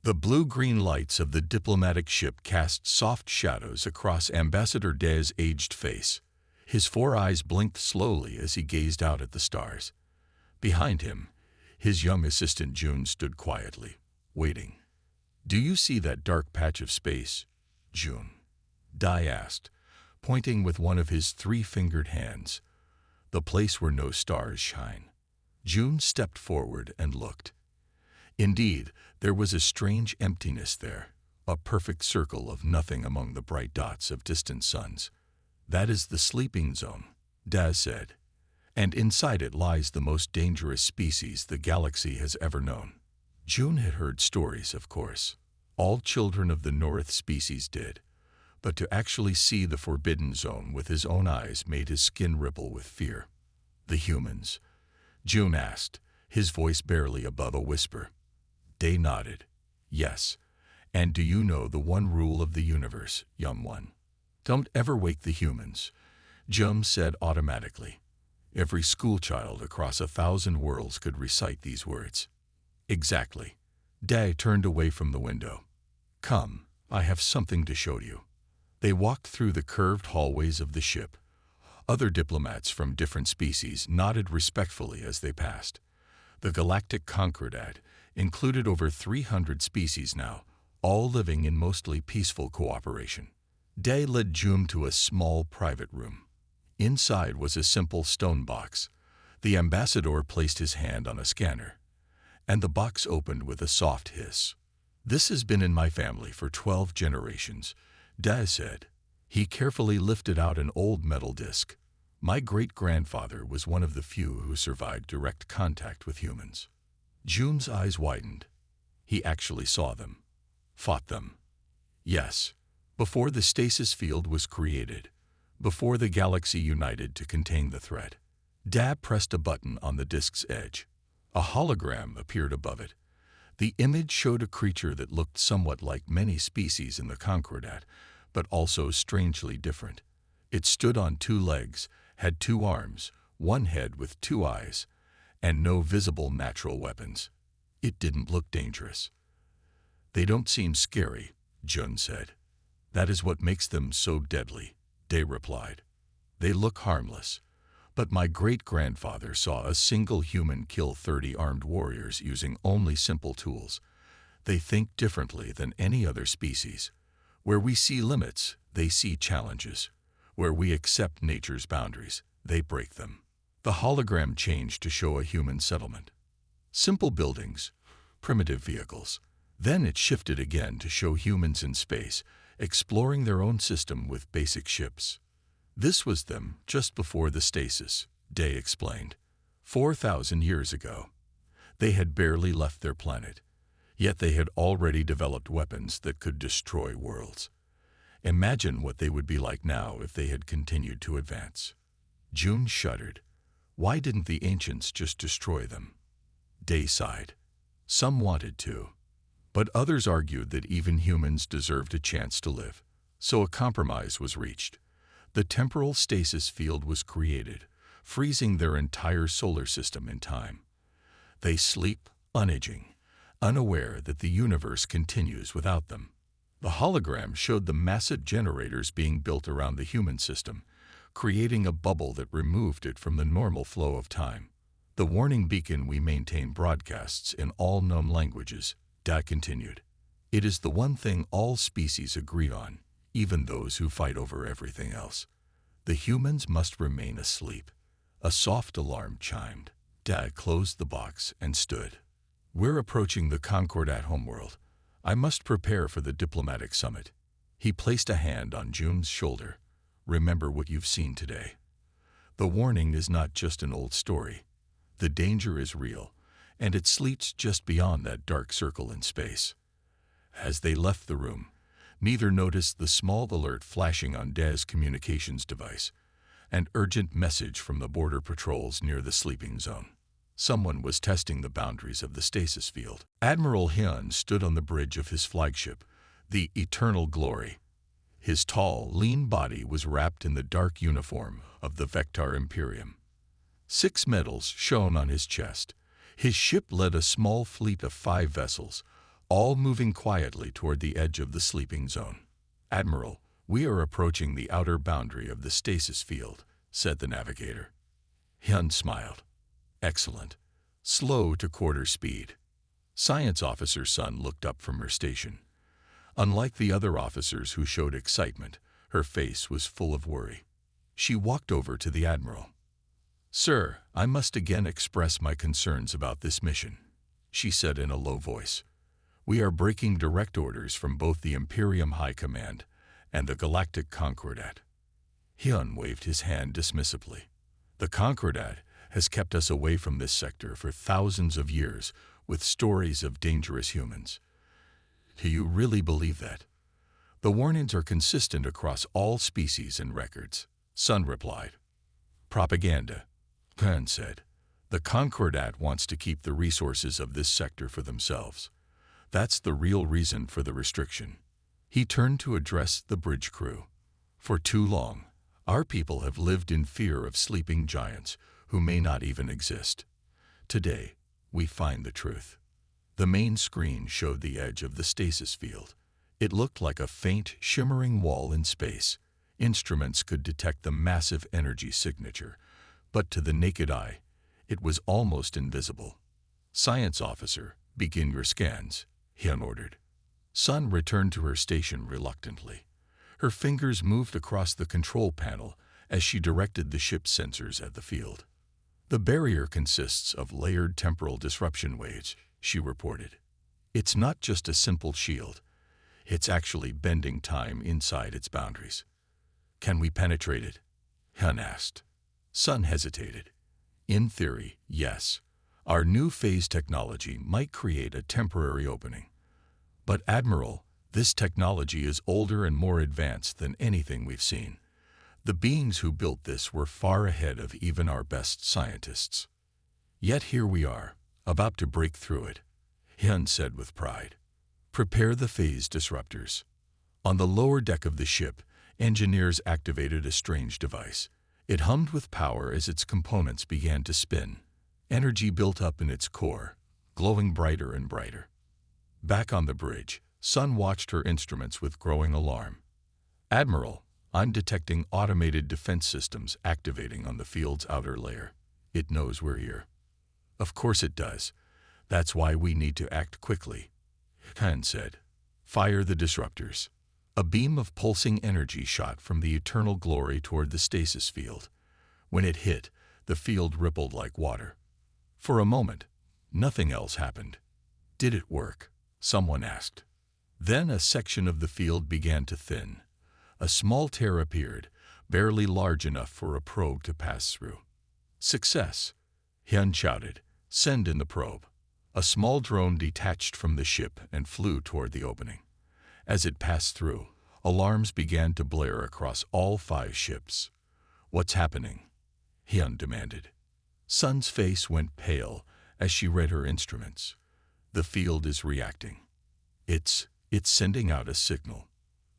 The blue-green lights of the diplomatic ship cast soft shadows across Ambassador Day's aged face. His 4 eyes blinked slowly as he gazed out at the stars. Behind him, his young assistant June stood quietly, waiting. "Do you see that dark patch of space, June?" Day asked, pointing with one of his 3-fingered hands. "The place where no stars shine." June stepped forward and looked. Indeed, there was a strange emptiness there, a perfect circle of nothing among the bright dots of distant suns. "That is the sleeping zone," Daz said, "and inside it lies the most dangerous species the galaxy has ever known." June had heard stories, of course. All children of the North species did. But to actually see the forbidden zone with his own eyes made his skin ripple with fear. "The humans?" June asked, his voice barely above a whisper. Day nodded. "Yes. And do you know the one rule of the universe, young one? Don't ever wake the humans," June said automatically. Every schoolchild across 1,000 worlds could recite these words. "Exactly." Day turned away from the window. "Come, I have something to show you." They walked through the curved hallways of the ship. Other diplomats from different species nodded respectfully as they passed. The galactic Concordat included over 300 species now, all living in mostly peaceful cooperation. Day led June to a small private room. Inside was a simple stone box. The ambassador placed his hand on a scanner, and the box opened with a soft hiss. "This has been in my family for 12 generations," Day said. He carefully lifted out an old metal disc. "My great-grandfather was one of the few who survived direct contact with humans." June's eyes widened. He actually saw them. Fought them. Yes, before the stasis field was created, before the galaxy united to contain the threat. Dab pressed a button on the disk's edge. A hologram appeared above it. The image showed a creature that looked somewhat like many species in the Concordat, but also strangely different. It stood on 2 legs, had 2 arms, 1 head with 2 eyes, and no visible natural weapons. It didn't look dangerous. "They don't seem scary," Jun said. "That is what makes them so deadly," Day replied. "They look harmless. But my great-grandfather saw a single human kill 30 armed warriors using only simple tools. They think differently than any other species. Where we see limits, they see challenges. Where we accept nature's boundaries, they break them." The hologram changed to show a human settlement. Simple buildings, primitive vehicles. Then it shifted again to show humans in space, exploring their own system with basic ships. "This was them just before the stasis," Day explained. 4,000 years ago. They had barely left their planet, yet they had already developed weapons that could destroy worlds. Imagine what they would be like now if they had continued to advance. June shuddered. Why didn't the ancients just destroy them? Day sighed. Some wanted to, but others argued that even humans deserved a chance to live. So a compromise was reached. The temporal stasis field was created, freezing their entire solar system in time. They sleep, unaging, unaware that the universe continues without them. The hologram showed the massive generators being built around the human system, creating a bubble that removed it from the normal flow of time. "The warning beacon we maintain broadcasts in all known languages," Da continued. "It is the one thing all species agree on, even those who fight over everything else. The humans must remain asleep." A soft alarm chimed. Da closed the box and stood. "We're approaching the Concordat homeworld. I must prepare for the diplomatic summit." He placed a hand on June's shoulder. "Remember what you've seen today. The warning is not just an old story. The danger is real, and it sleeps just beyond that dark circle in space." As they left the room, neither noticed the small alert flashing on Daz's communications device, an urgent message from the border patrols near the sleeping zone. Someone was testing the boundaries of the stasis field. Admiral Hyun stood on the bridge of his flagship, the Eternal Glory. His tall, lean body was wrapped in the dark uniform of the Vector Imperium. 6 medals shone on his chest. His ship led a small fleet of 5 vessels, all moving quietly toward the edge of the sleeping zone. "Admiral, we are approaching the outer boundary of the stasis field," said the navigator. Hyun smiled. "Excellent. Slow to quarter speed." Science Officer Sun looked up from her station. Unlike the other officers who showed excitement, her face was full of worry. She walked over to the Admiral. "Sir, I must again express my concerns about this mission," she said in a low voice. "We are breaking direct orders from both the Imperium High Command and the Galactic Concordat." Hyun waved his hand dismissively. "The Concordat has kept us away from this sector for thousands of years with stories of dangerous humans. Do you really believe that?" "The warnings are consistent across all species and records," Sun replied. "Propaganda," Hyun said. "The Concordat wants to keep the resources of this sector for themselves. That's the real reason for the restriction." He turned to address the bridge crew. "For too long, our people have lived in fear of sleeping giants who may not even exist. Today, we find the truth." The main screen showed the edge of the stasis field. It looked like a faint, shimmering wall in space. Instruments could detect the massive energy signature, but to the naked eye, it was almost invisible. "Science Officer, begin your scans," Hyun ordered. Sun returned to her station reluctantly. Her fingers moved across the control panel as she directed the ship's sensors at the field. "The barrier consists of layered temporal disruption waves," she reported. "It's not just a simple shield. It's actually bending time inside its boundaries." "Can we penetrate it?" Hyun asked. Sun hesitated. "In theory, yes. Our new phase technology might create a temporary opening. But Admiral, this technology is older and more advanced than anything we've seen. The beings who built this were far ahead of even our best scientists. Yet here we are, about to break through it," Hyun said with pride. "Prepare the phase disruptors." On the lower deck of the ship, engineers activated a strange device. It hummed with power as its components began to spin. Energy built up in its core, glowing brighter and brighter. Back on the bridge, Sun watched her instruments with growing alarm. "Admiral, I'm detecting automated defense systems activating on the field's outer layer. It knows we're here." "Of course it does. That's why we need to act quickly," Hyun said. "Fire the disruptors." A beam of pulsing energy shot from the eternal glory toward the stasis field. When it hit, the field rippled like water. For a moment, nothing else happened. "Did it work?" someone asked. Then a section of the field began to thin. A small tear appeared, barely large enough for a probe to pass through. "Success!" Hyun shouted. "Send in the probe." A small drone detached from the ship and flew toward the opening. As it passed through, alarms began to blare across all 5 ships. "What's happening?" Hyun demanded. Sun's face went pale as she read her instruments. "The field is reacting. It's sending out a signal.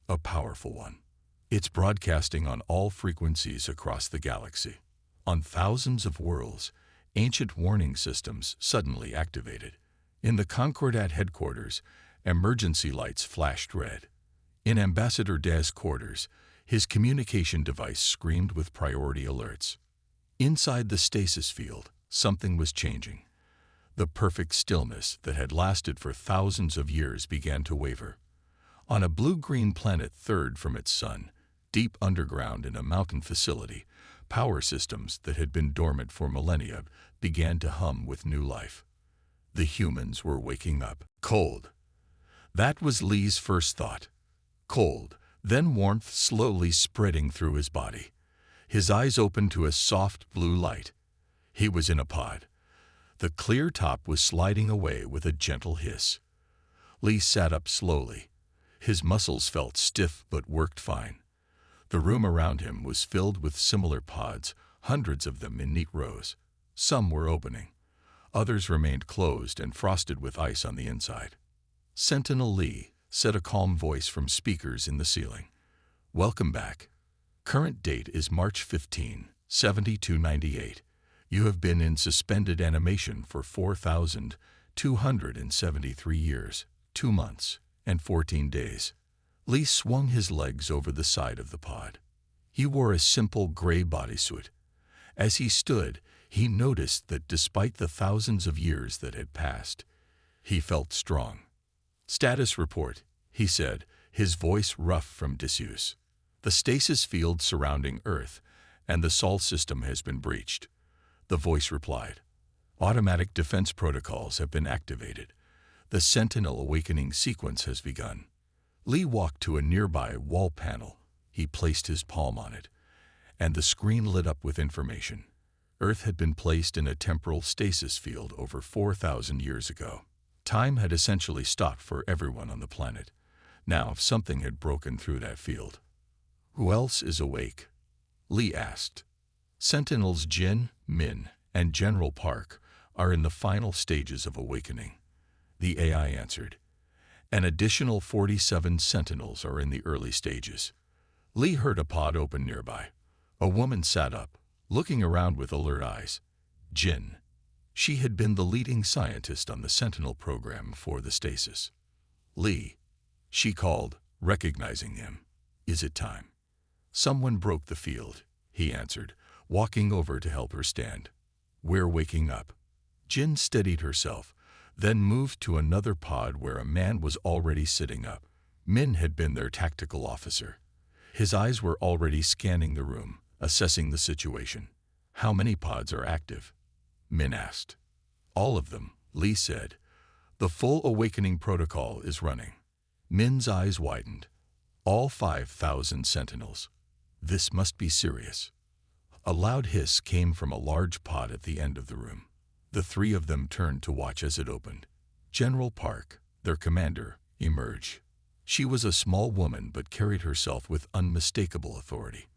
A powerful one. It's broadcasting on all frequencies across the galaxy. On thousands of worlds, ancient warning systems suddenly activated. In the Concordat headquarters, emergency lights flashed red. In Ambassador Daz's quarters, his communication device screamed with priority alerts. Inside the stasis field, something was changing. The perfect stillness that had lasted for thousands of years began to waver. On a blue-green planet third from its sun, deep underground in a mountain facility, power systems that had been dormant for millennia began to hum with new life. The humans were waking up. Cold. That was Lee's first thought. Cold, then warmth slowly spreading through his body. His eyes opened to a soft blue light. He was in a pod. The clear top was sliding away with a gentle hiss. Lee sat up slowly. His muscles felt stiff but worked fine. The room around him was filled with similar pods, hundreds of them in neat rows. Some were opening. Others remained closed and frosted with ice on the inside. "Sentinel Lee," said a calm voice from speakers in the ceiling. "Welcome back. Current date is March 15, 7298. You have been in suspended animation for 4,273 years. 2 months and 14 days. Lee swung his legs over the side of the pod. He wore a simple gray bodysuit. As he stood, he noticed that despite the thousands of years that had passed, he felt strong. "Status report," he said, his voice rough from disuse. "The stasis field surrounding Earth and the Sol system has been breached." The voice replied. "Automatic defense protocols have been activated. The Sentinel awakening sequence has begun." Lee walked to a nearby wall panel. He placed his palm on it, and the screen lit up with information. Earth had been placed in a temporal stasis field over 4,000 years ago. Time had essentially stopped for everyone on the planet. Now something had broken through that field. "Who else is awake?" Lee asked. "Sentinels Jin, Min, and General Park are in the final stages of awakening," the AI answered. "An additional 47 Sentinels are in the early stages." Lee heard a pod open nearby. A woman sat up, looking around with alert eyes. Jin. She had been the leading scientist on the Sentinel program for the stasis. "Lee," she called, recognizing him. "Is it time?" "Someone broke the field," he answered, walking over to help her stand. "We're waking up." Jin steadied herself, then moved to another pod where a man was already sitting up. Min had been their tactical officer. His eyes were already scanning the room, assessing the situation. "How many pods are active?" Min asked. "All of them," Lee said. "The full awakening protocol is running." Min's eyes widened. "All 5,000 Sentinels. This must be serious." A loud hiss came from a large pod at the end of the room. The three of them turned to watch as it opened. General Park, their commander, emerged. She was a small woman but carried herself with unmistakable authority.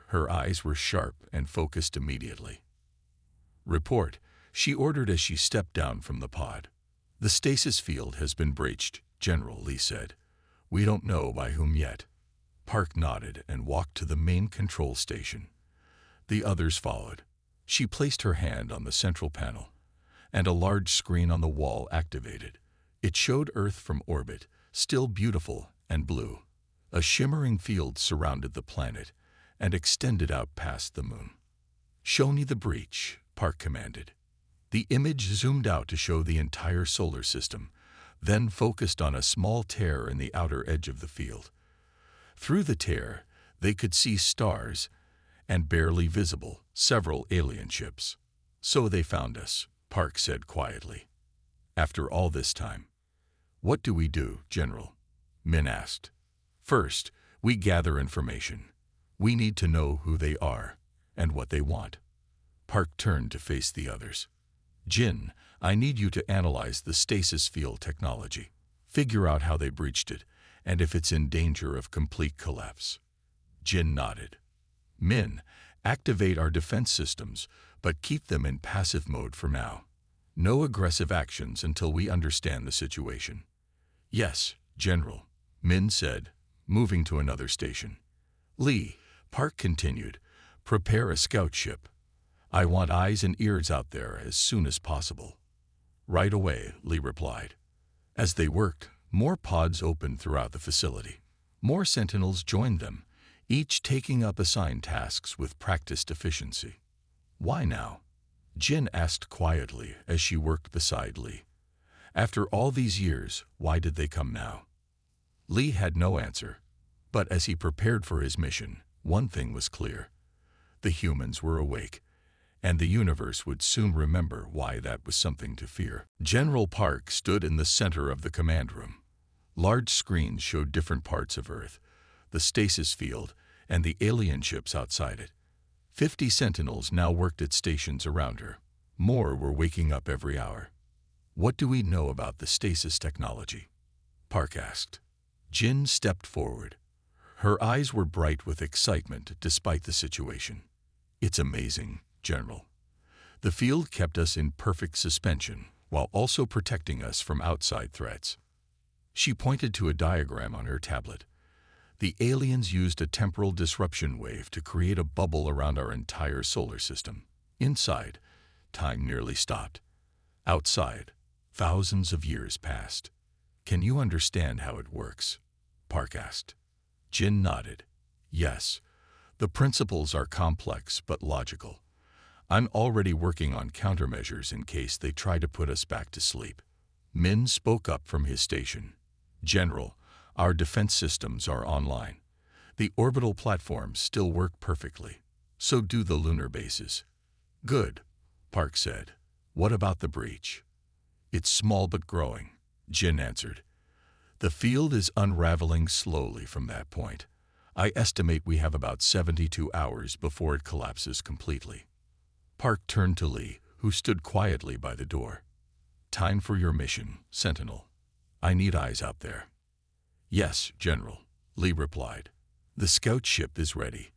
Her eyes were sharp and focused immediately. "Report," she ordered as she stepped down from the pod. "The stasis field has been breached," General Lee said. "We don't know by whom yet." Park nodded and walked to the main control station. The others followed. She placed her hand on the central panel, and a large screen on the wall activated. It showed Earth from orbit, still beautiful and blue. A shimmering field surrounded the planet and extended out past the moon. "Show me the breach," Park commanded. The image zoomed out to show the entire solar system, then focused on a small tear in the outer edge of the field. Through the tear, they could see stars and, barely visible, several alien ships. "So they found us," Park said quietly. "After all this time." "What do we do, General?" Min asked. "First, we gather information. We need to know who they are and what they want." Park turned to face the others. "Jin, I need you to analyze the stasis field technology. Figure out how they breached it, and if it's in danger of complete collapse." Jin nodded. "Min, activate our defense systems, but keep them in passive mode for now. No aggressive actions until we understand the situation." "Yes, General," Min said, moving to another station. "Lee," Park continued, "prepare a scout ship. I want eyes and ears out there as soon as possible." "Right away," Lee replied. As they worked, more pods opened throughout the facility. More Sentinels joined them, each taking up assigned tasks with practiced efficiency. "Why now?" Jin asked quietly as she worked beside Lee. "After all these years, why did they come now?" Lee had no answer, but as he prepared for his mission, one thing was clear. The humans were awake, and the universe would soon remember why that was something to fear. General Park stood in the center of the command room. Large screens showed different parts of Earth, the stasis field, and the alien ships outside it. 50 Sentinels now worked at stations around her. More were waking up every hour. "What do we know about the stasis technology?" Park asked. Jin stepped forward. Her eyes were bright with excitement despite the situation. "It's amazing, General. The field kept us in perfect suspension while also protecting us from outside threats." She pointed to a diagram on her tablet. "The aliens used a temporal disruption wave to create a bubble around our entire solar system. Inside, time nearly stopped. Outside, thousands of years passed." Can you understand how it works? Park asked. Jin nodded. Yes. The principles are complex but logical. I'm already working on countermeasures in case they try to put us back to sleep. Min spoke up from his station. General, our defense systems are online. The orbital platforms still work perfectly. So do the lunar bases. Good, Park said. What about the breach? It's small but growing, Jin answered. The field is unraveling slowly from that point. I estimate we have about 72 hours before it collapses completely. Park turned to Lee, who stood quietly by the door. Time for your mission, Sentinel. I need eyes out there. Yes, General, Lee replied. The scout ship is ready.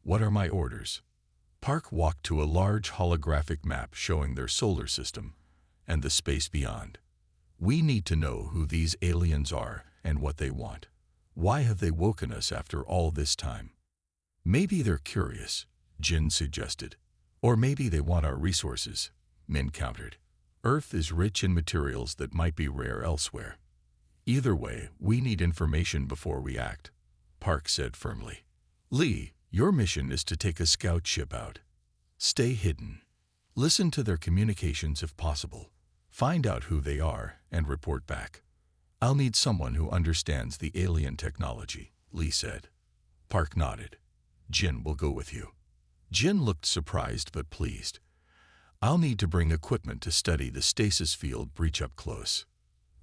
What are my orders? Park walked to a large holographic map showing their solar system and the space beyond. We need to know who these aliens are and what they want. Why have they woken us after all this time? Maybe they're curious, Jin suggested. Or maybe they want our resources, Min countered. Earth is rich in materials that might be rare elsewhere. Either way, we need information before we act, Park said firmly. Lee, your mission is to take a scout ship out. Stay hidden. Listen to their communications if possible. Find out who they are and report back. I'll need someone who understands the alien technology, Lee said. Park nodded. Jin will go with you. Jin looked surprised but pleased. I'll need to bring equipment to study the stasis field breach up close.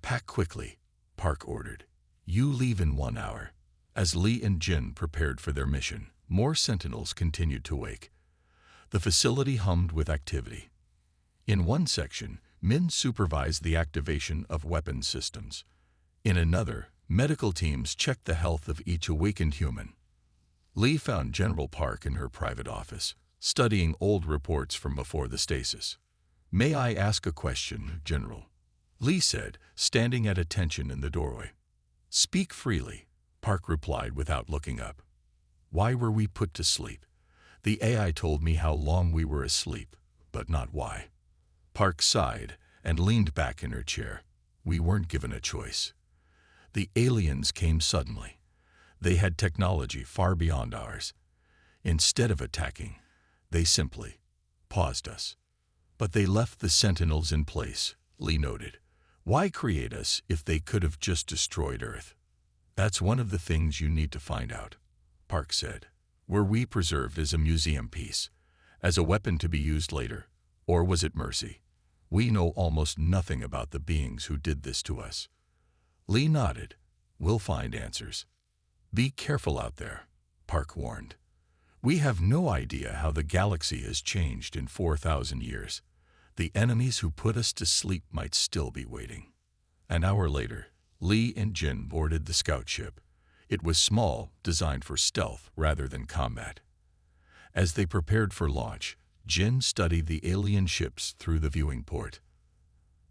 Pack quickly, Park ordered. You leave in 1 hour. As Lee and Jin prepared for their mission, more sentinels continued to wake. The facility hummed with activity. In one section, Min supervised the activation of weapon systems. In another, medical teams checked the health of each awakened human. Lee found General Park in her private office, studying old reports from before the stasis. May I ask a question, General? Lee said, standing at attention in the doorway. Speak freely, Park replied without looking up. Why were we put to sleep? The AI told me how long we were asleep, but not why. Park sighed and leaned back in her chair. We weren't given a choice. The aliens came suddenly. They had technology far beyond ours. Instead of attacking, they simply paused us. But they left the sentinels in place, Lee noted. Why create us if they could have just destroyed Earth? That's one of the things you need to find out, Park said. Were we preserved as a museum piece, as a weapon to be used later, or was it mercy? We know almost nothing about the beings who did this to us. Lee nodded. We'll find answers. Be careful out there, Park warned. We have no idea how the galaxy has changed in 4,000 years. The enemies who put us to sleep might still be waiting. An hour later, Lee and Jin boarded the scout ship. It was small, designed for stealth rather than combat. As they prepared for launch, Jin studied the alien ships through the viewing port.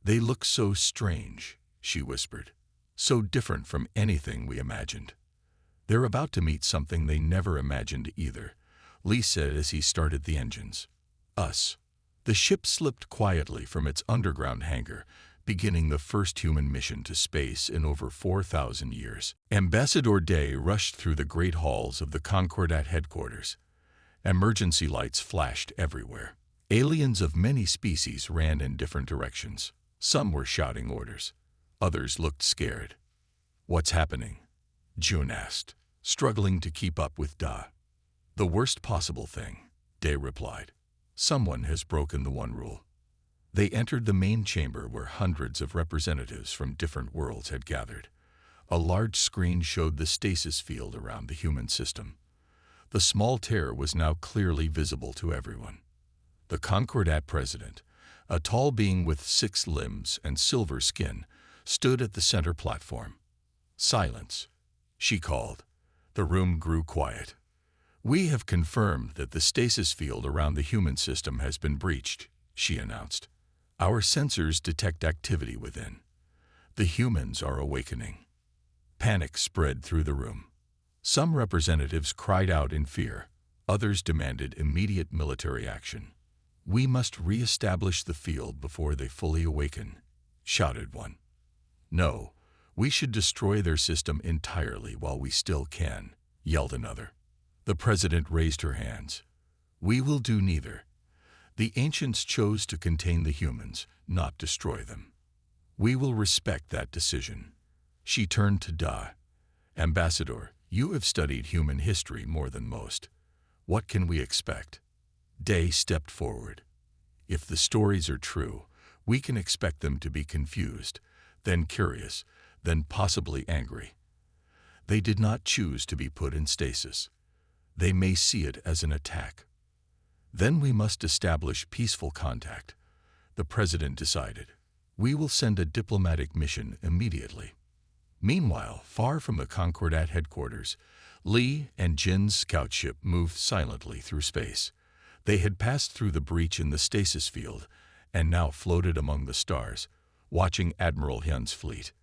They look so strange, she whispered. So different from anything we imagined. They're about to meet something they never imagined either, Lee said as he started the engines. Us. The ship slipped quietly from its underground hangar, beginning the first human mission to space in over 4,000 years. Ambassador Day rushed through the great halls of the Concordat headquarters. Emergency lights flashed everywhere. Aliens of many species ran in different directions. Some were shouting orders. Others looked scared. What's happening? June asked, struggling to keep up with Da. The worst possible thing, Day replied. Someone has broken the one rule. They entered the main chamber where hundreds of representatives from different worlds had gathered. A large screen showed the stasis field around the human system. The small tear was now clearly visible to everyone. The Concordat president, a tall being with 6 limbs and silver skin, stood at the center platform. Silence, she called. The room grew quiet. We have confirmed that the stasis field around the human system has been breached, she announced. Our sensors detect activity within. The humans are awakening. Panic spread through the room. Some representatives cried out in fear. Others demanded immediate military action. We must re-establish the field before they fully awaken, shouted one. No, We should destroy their system entirely while we still can, yelled another. The president raised her hands. We will do neither. The ancients chose to contain the humans, not destroy them. We will respect that decision. She turned to Da. Ambassador, you have studied human history more than most. What can we expect? Day stepped forward. If the stories are true, we can expect them to be confused, then curious, then possibly angry. They did not choose to be put in stasis. They may see it as an attack. Then we must establish peaceful contact, the president decided. We will send a diplomatic mission immediately. Meanwhile, far from the Concordat headquarters, Li and Jin's scout ship moved silently through space. They had passed through the breach in the stasis field and now floated among the stars, watching Admiral Hyun's fleet.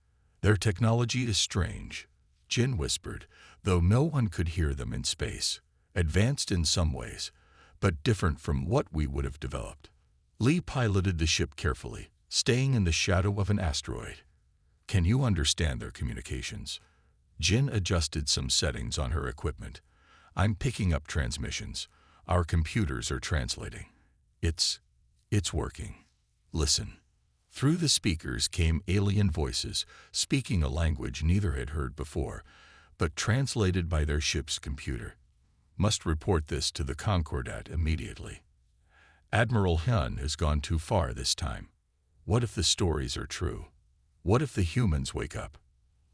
Their technology is strange, Jin whispered, though no one could hear them in space. Advanced in some ways, but different from what we would have developed. Li piloted the ship carefully, staying in the shadow of an asteroid. Can you understand their communications? Jin adjusted some settings on her equipment. I'm picking up transmissions. Our computers are translating. It's working. Listen. Through the speakers came alien voices, speaking a language neither had heard before, but translated by their ship's computer. Must report this to the Concordat immediately. Admiral Hyun has gone too far this time. What if the stories are true? What if the humans wake up?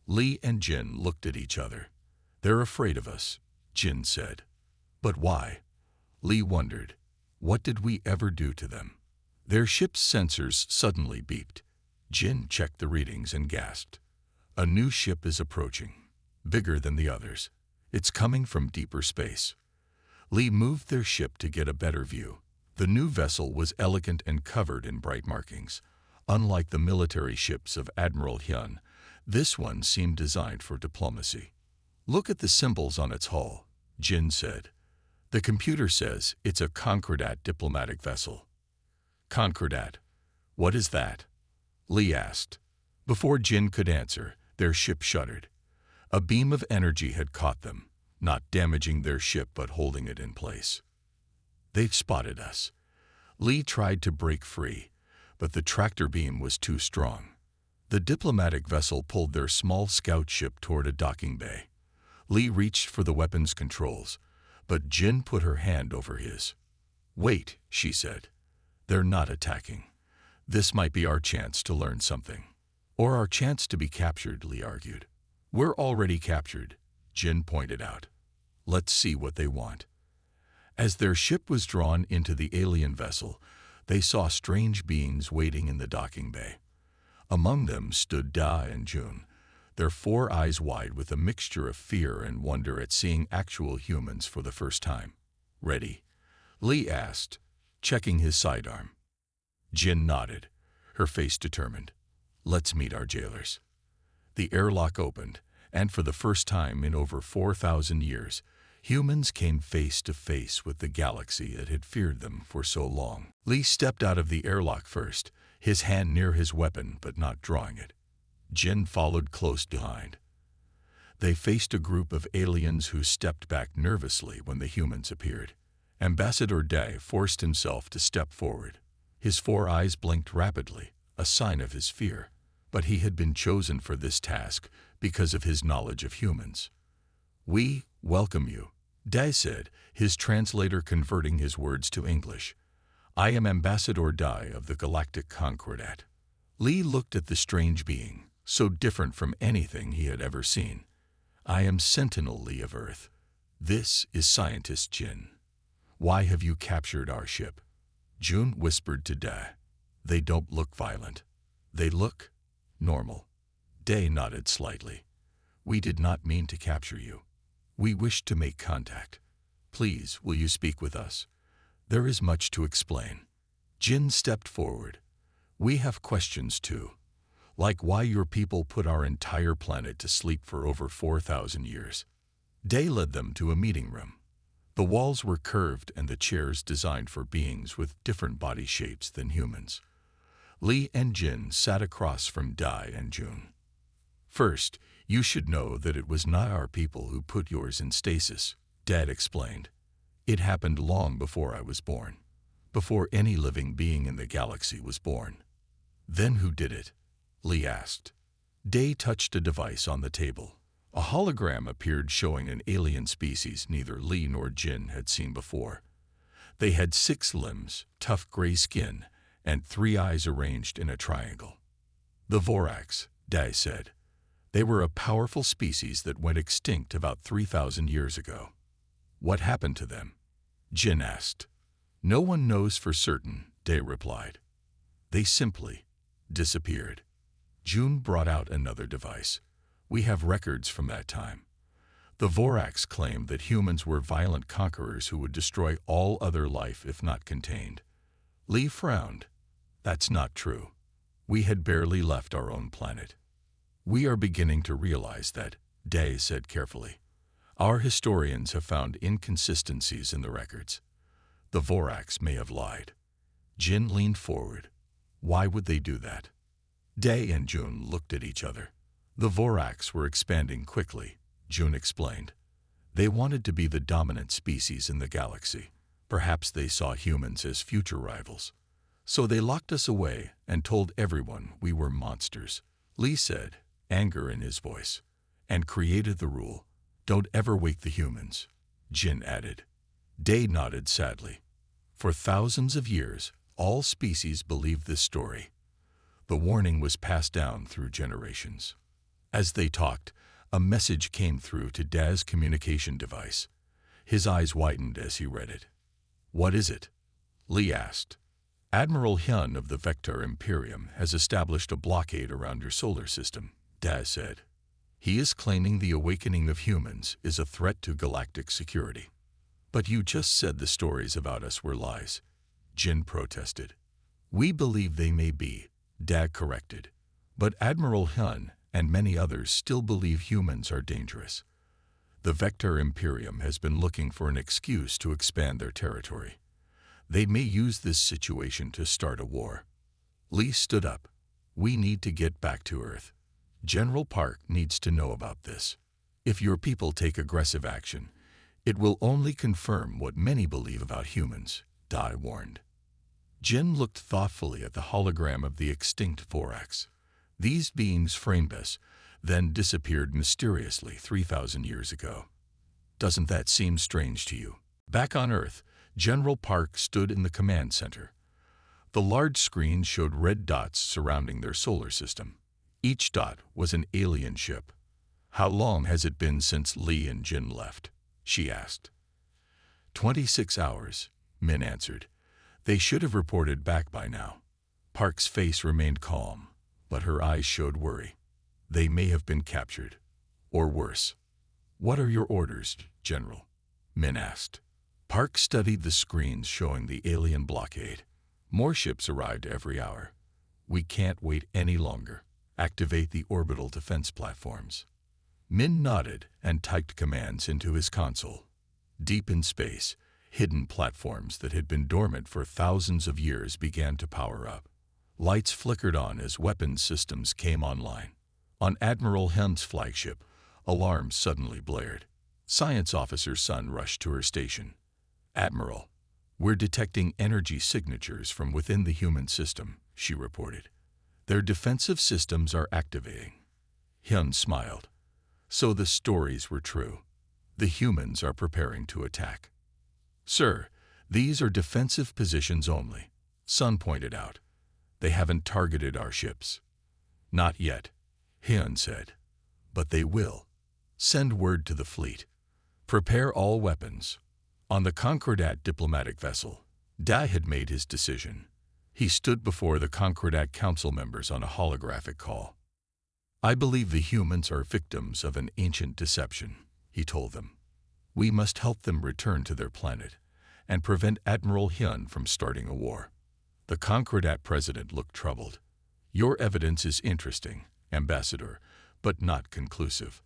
Li and Jin looked at each other. They're afraid of us, Jin said. But why? Li wondered. What did we ever do to them? Their ship's sensors suddenly beeped. Jin checked the readings and gasped. A new ship is approaching, bigger than the others. It's coming from deeper space. Li moved their ship to get a better view. The new vessel was elegant and covered in bright markings. Unlike the military ships of Admiral Hyun, this one seemed designed for diplomacy. Look at the symbols on its hull, Jin said. The computer says it's a Concordat diplomatic vessel. Concordat. What is that? Li asked. Before Jin could answer, their ship shuddered. A beam of energy had caught them, not damaging their ship but holding it in place. They've spotted us. Li tried to break free, but the tractor beam was too strong. The diplomatic vessel pulled their small scout ship toward a docking bay. Li reached for the weapons controls, but Jin put her hand over his. Wait, she said. They're not attacking. This might be our chance to learn something. Or our chance to be captured, Li argued. We're already captured, Jin pointed out. Let's see what they want. As their ship was drawn into the alien vessel, they saw strange beings waiting in the docking bay. Among them stood Da and Jun, their 4 eyes wide with a mixture of fear and wonder at seeing actual humans for the first time. Ready? Li asked, checking his sidearm. Jin nodded, her face determined. Let's meet our jailers. The airlock opened, and for the first time in over 4,000 years, humans came face to face with the galaxy that had feared them for so long. Li stepped out of the airlock first, his hand near his weapon but not drawing it. Jin followed close behind. They faced a group of aliens who stepped back nervously when the humans appeared. Ambassador Day forced himself to step forward. His 4 eyes blinked rapidly, a sign of his fear. But he had been chosen for this task because of his knowledge of humans. We welcome you, Day said, his translator converting his words to English. I am Ambassador Dai of the Galactic Concordat. Li looked at the strange being, so different from anything he had ever seen. I am Sentinel Li of Earth. This is Scientist Jin. Why have you captured our ship? Jun whispered to Dai. They don't look violent. They look normal. Day nodded slightly. We did not mean to capture you. We wish to make contact. Please, will you speak with us? There is much to explain. Jin stepped forward. We have questions too, like why your people put our entire planet to sleep for over 4,000 years. Day led them to a meeting room. The walls were curved and the chairs designed for beings with different body shapes than humans. Li and Jin sat across from Dai and Jun. First, you should know that it was not our people who put yours in stasis, Dad explained. It happened long before I was born, before any living being in the galaxy was born. Then who did it? Lee asked. Day touched a device on the table. A hologram appeared showing an alien species neither Lee nor Jin had seen before. They had 6 limbs, tough gray skin, and 3 eyes arranged in a triangle. The Voraks, Day said. They were a powerful species that went extinct about 3,000 years ago. What happened to them? Jin asked. No one knows for certain, Day replied. They simply disappeared. June brought out another device. We have records from that time. The Voraks claimed that humans were violent conquerors who would destroy all other life if not contained. Lee frowned. That's not true. We had barely left our own planet. We are beginning to realize that, Day said carefully. Our historians have found inconsistencies in the records. The Voraks may have lied. Jin leaned forward. Why would they do that? Day and June looked at each other. The Voraks were expanding quickly, June explained. They wanted to be the dominant species in the galaxy. Perhaps they saw humans as future rivals. So they locked us away and told everyone we were monsters, Lee said, anger in his voice, and created the rule, don't ever wake the humans, Jin added. Day nodded sadly. For thousands of years, all species believed this story. The warning was passed down through generations. As they talked, a message came through to Day's communication device. His eyes widened as he read it. What is it? Lee asked. Admiral Hyun of the Vector Imperium has established a blockade around your solar system, Day said. He is claiming the awakening of humans is a threat to galactic security. But you just said the stories about us were lies, Jin protested. We believe they may be, Day corrected. But Admiral Hyun and many others still believe humans are dangerous. The Vector Imperium has been looking for an excuse to expand their territory. They may use this situation to start a war. Lee stood up. We need to get back to Earth. General Park needs to know about this. If your people take aggressive action, it will only confirm what many believe about humans, Day warned. Jin looked thoughtfully at the hologram of the extinct Voraks. These beings framed us, then disappeared mysteriously 3,000 years ago. Doesn't that seem strange to you? Back on Earth, General Park stood in the command center. The large screen showed red dots surrounding their solar system. Each dot was an alien ship. How long has it been since Lee and Jin left? She asked. 26 hours, Min answered. They should have reported back by now. Park's face remained calm, but her eyes showed worry. They may have been captured, or worse. What are your orders, General? Min asked. Park studied the screens showing the alien blockade. More ships arrived every hour. We can't wait any longer. Activate the orbital defense platforms. Min nodded and typed commands into his console. Deep in space, hidden platforms that had been dormant for thousands of years began to power up. Lights flickered on as weapons systems came online. On Admiral Hyun's flagship, alarms suddenly blared. Science Officer Sun rushed to her station. Admiral, we're detecting energy signatures from within the human system, she reported. Their defensive systems are activating. Hyun smiled. So the stories were true. The humans are preparing to attack. Sir, these are defensive positions only, Sun pointed out. They haven't targeted our ships. Not yet, Hyun said. But they will. Send word to the fleet. Prepare all weapons. On the Concordat diplomatic vessel, Day had made his decision. He stood before the Concordat council members on a holographic call. I believe the humans are victims of an ancient deception, he told them. We must help them return to their planet and prevent Admiral Hyun from starting a war. The Concordat president looked troubled. Your evidence is interesting, Ambassador, but not conclusive.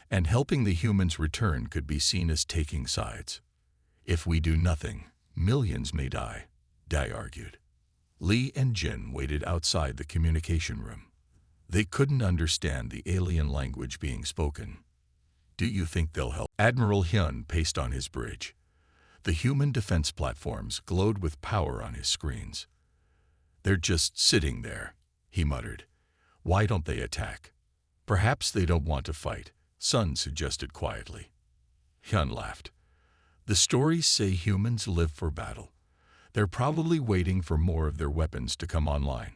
And helping the humans return could be seen as taking sides. If we do nothing, millions may die, Day argued. Lee and Jin waited outside the communication room. They couldn't understand the alien language being spoken. Do you think they'll help? Admiral Hyun paced on his bridge. The human defense platforms glowed with power on his screens. They're just sitting there, he muttered. Why don't they attack? Perhaps they don't want to fight, Sun suggested quietly. Hyun laughed. The stories say humans live for battle. They're probably waiting for more of their weapons to come online.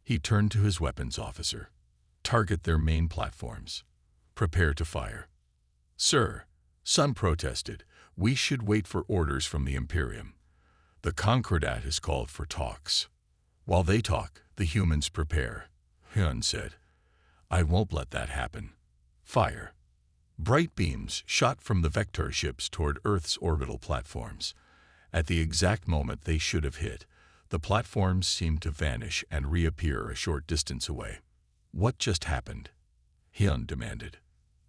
He turned to his weapons officer. Target their main platforms. Prepare to fire. Sir, Sun protested, we should wait for orders from the Imperium. The Concordat has called for talks. While they talk, the humans prepare, Hyun said. I won't let that happen. Fire. Bright beams shot from the vector ships toward Earth's orbital platforms. At the exact moment they should have hit, the platforms seemed to vanish and reappear a short distance away. What just happened? Hyun demanded.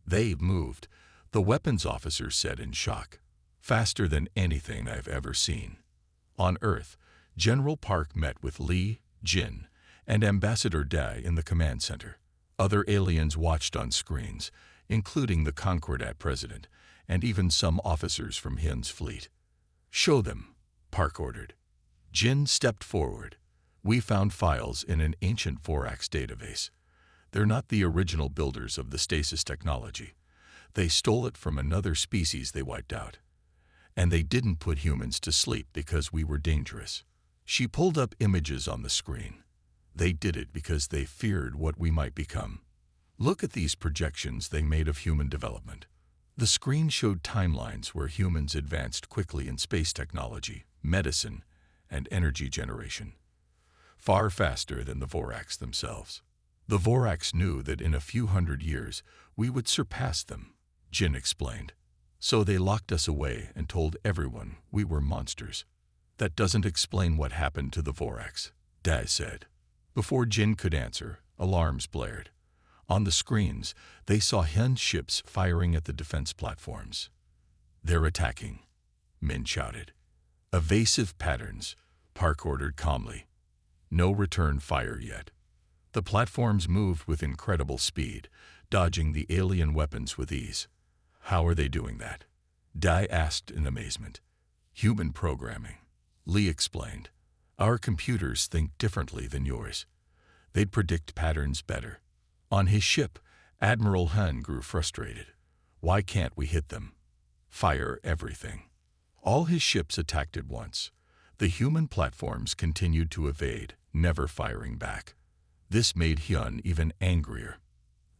They've moved, the weapons officer said in shock. Faster than anything I've ever seen. On Earth, General Park met with Lee, Jin, and Ambassador Dae in the command center. Other aliens watched on screens, including the Concordat president, and even some officers from Hyun's fleet. Show them, Park ordered. Jin stepped forward. We found files in an ancient Vorax database. They're not the original builders of the stasis technology. They stole it from another species they wiped out. And they didn't put humans to sleep because we were dangerous. She pulled up images on the screen. They did it because they feared what we might become. Look at these projections they made of human development. The screen showed timelines where humans advanced quickly in space technology, medicine, and energy generation. Far faster than the Vorax themselves. The Vorax knew that in a few hundred years we would surpass them, Jin explained. So they locked us away and told everyone we were monsters. That doesn't explain what happened to the Vorax, Dae said. Before Jin could answer, alarms blared. On the screens, they saw Hyun's ships firing at the defense platforms. They're attacking, Min shouted. Evasive patterns, Park ordered calmly. No return fire yet. The platforms moved with incredible speed, dodging the alien weapons with ease. How are they doing that? Dae asked in amazement. Human programming, Lee explained. Our computers think differently than yours. They'd predict patterns better. On his ship, Admiral Hyun grew frustrated. Why can't we hit them? Fire everything. All his ships attacked at once. The human platforms continued to evade, never firing back. This made Hyun even angrier.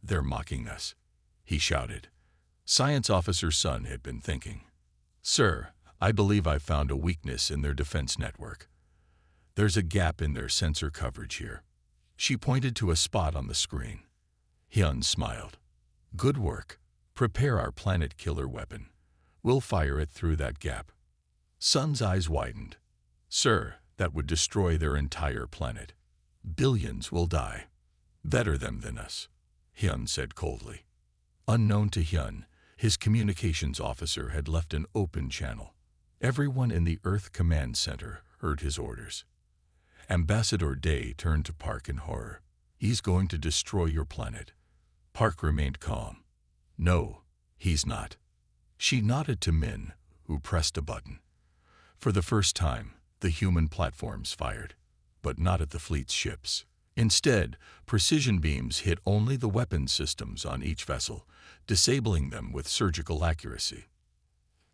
They're mocking us, he shouted. Science Officer Sun had been thinking. Sir, I believe I've found a weakness in their defense network. There's a gap in their sensor coverage here. She pointed to a spot on the screen. Hyun smiled. Good work. Prepare our planet killer weapon. We'll fire it through that gap. Sun's eyes widened. Sir, that would destroy their entire planet. Billions will die. Better them than us, Hyun said coldly. Unknown to Hyun, his communications officer had left an open channel. Everyone in the Earth Command Center heard his orders. Ambassador Dae turned to Park in horror. He's going to destroy your planet. Park remained calm. No, he's not. She nodded to Min, who pressed a button. For the first time, the human platforms fired, but not at the fleet's ships. Instead, precision beams hit only the weapons systems on each vessel, disabling them with surgical accuracy.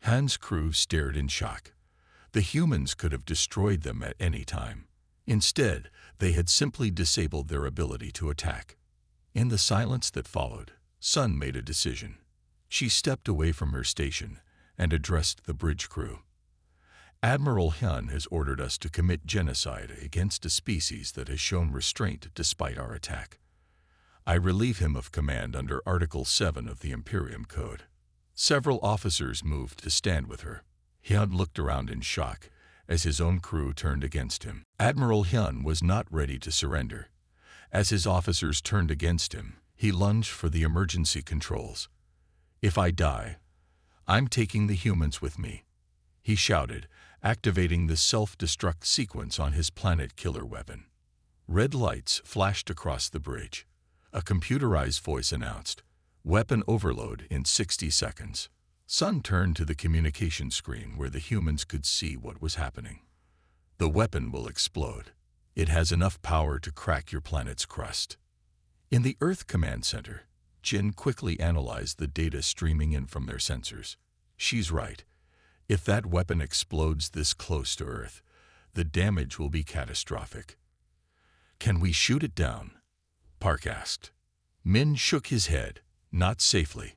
Han's crew stared in shock. The humans could have destroyed them at any time. Instead, they had simply disabled their ability to attack. In the silence that followed, Sun made a decision. She stepped away from her station and addressed the bridge crew. Admiral Hyun has ordered us to commit genocide against a species that has shown restraint despite our attack. I relieve him of command under Article 7 of the Imperium Code. Several officers moved to stand with her. Hyun looked around in shock as his own crew turned against him. Admiral Hyun was not ready to surrender. As his officers turned against him, he lunged for the emergency controls. If I die, I'm taking the humans with me, he shouted, activating the self-destruct sequence on his planet killer weapon. Red lights flashed across the bridge. A computerized voice announced, "Weapon overload in 60 seconds." Sun turned to the communication screen where the humans could see what was happening. "The weapon will explode. It has enough power to crack your planet's crust." In the Earth Command Center, Jin quickly analyzed the data streaming in from their sensors. "She's right. If that weapon explodes this close to Earth, the damage will be catastrophic." "Can we shoot it down?" Park asked. Min shook his head. "Not safely.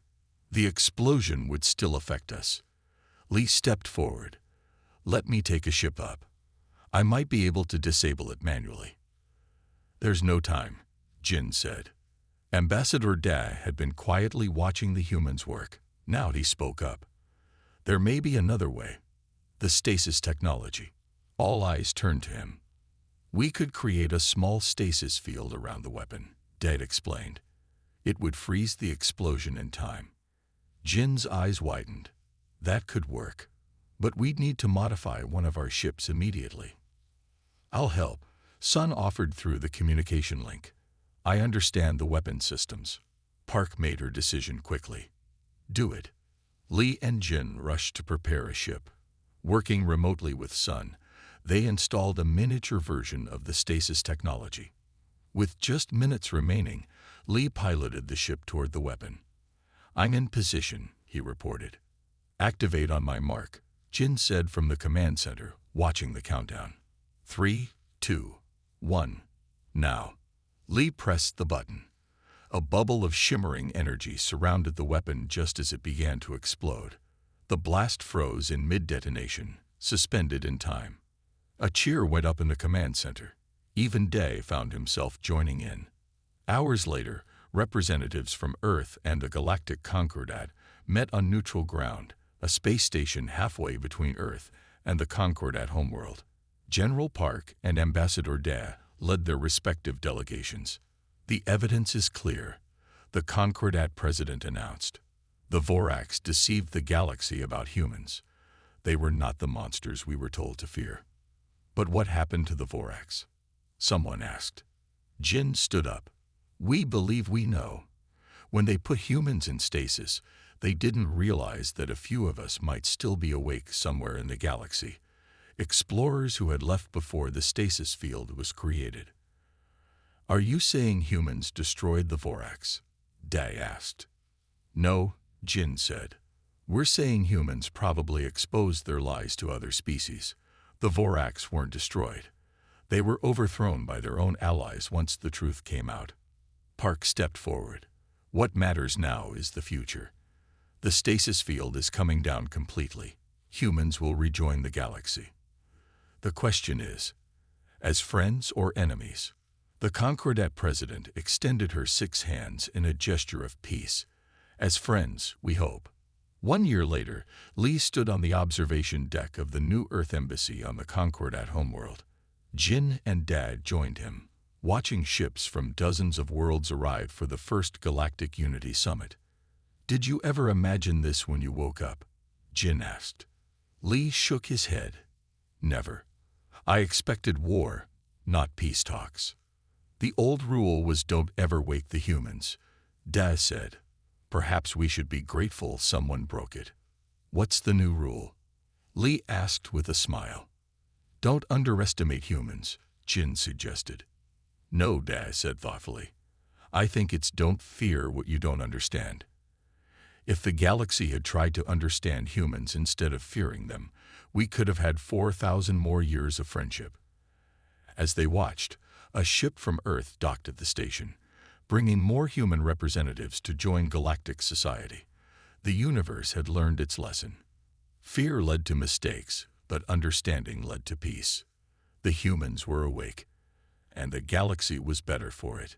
The explosion would still affect us." Lee stepped forward. "Let me take a ship up. I might be able to disable it manually." "There's no time," Jin said. Ambassador Da had been quietly watching the humans work. Now he spoke up. "There may be another way. The stasis technology." All eyes turned to him. "We could create a small stasis field around the weapon," Dad explained. "It would freeze the explosion in time." Jin's eyes widened. "That could work. But we'd need to modify one of our ships immediately." "I'll help," Sun offered through the communication link. "I understand the weapon systems." Park made her decision quickly. "Do it." Lee and Jin rushed to prepare a ship. Working remotely with Sun, they installed a miniature version of the stasis technology. With just minutes remaining, Lee piloted the ship toward the weapon. "I'm in position," he reported. "Activate on my mark," Jin said from the command center, watching the countdown. 3, 2, 1, now. Lee pressed the button. A bubble of shimmering energy surrounded the weapon just as it began to explode. The blast froze in mid-detonation, suspended in time. A cheer went up in the command center. Even Day found himself joining in. Hours later, representatives from Earth and the galactic Concordat met on neutral ground, a space station halfway between Earth and the Concordat homeworld. General Park and Ambassador Da led their respective delegations. "The evidence is clear," the Concordat president announced. "The Voraks deceived the galaxy about humans. They were not the monsters we were told to fear." "But what happened to the Voraks?" someone asked. Jin stood up. "We believe we know. When they put humans in stasis, they didn't realize that a few of us might still be awake somewhere in the galaxy. Explorers who had left before the stasis field was created." "Are you saying humans destroyed the Voraks?" Day asked. "No," Jin said. "We're saying humans probably exposed their lies to other species. The Voraks weren't destroyed. They were overthrown by their own allies once the truth came out." Park stepped forward. "What matters now is the future. The stasis field is coming down completely. Humans will rejoin the galaxy. The question is, as friends or enemies?" The Concordat president extended her 6 hands in a gesture of peace. "As friends, we hope." 1 year later, Lee stood on the observation deck of the New Earth Embassy on the Concordat homeworld. Jin and Dad joined him, watching ships from dozens of worlds arrive for the first Galactic Unity Summit. "Did you ever imagine this when you woke up?" Jin asked. Lee shook his head. "Never. I expected war, not peace talks." "The old rule was don't ever wake the humans," Daz said. "Perhaps we should be grateful someone broke it." "What's the new rule?" Lee asked with a smile. "Don't underestimate humans," Jin suggested. "No," Daz said thoughtfully. "I think it's don't fear what you don't understand." If the galaxy had tried to understand humans instead of fearing them, we could have had 4,000 more years of friendship. As they watched, a ship from Earth docked at the station, bringing more human representatives to join galactic society. The universe had learned its lesson. Fear led to mistakes, but understanding led to peace. The humans were awake, and the galaxy was better for it.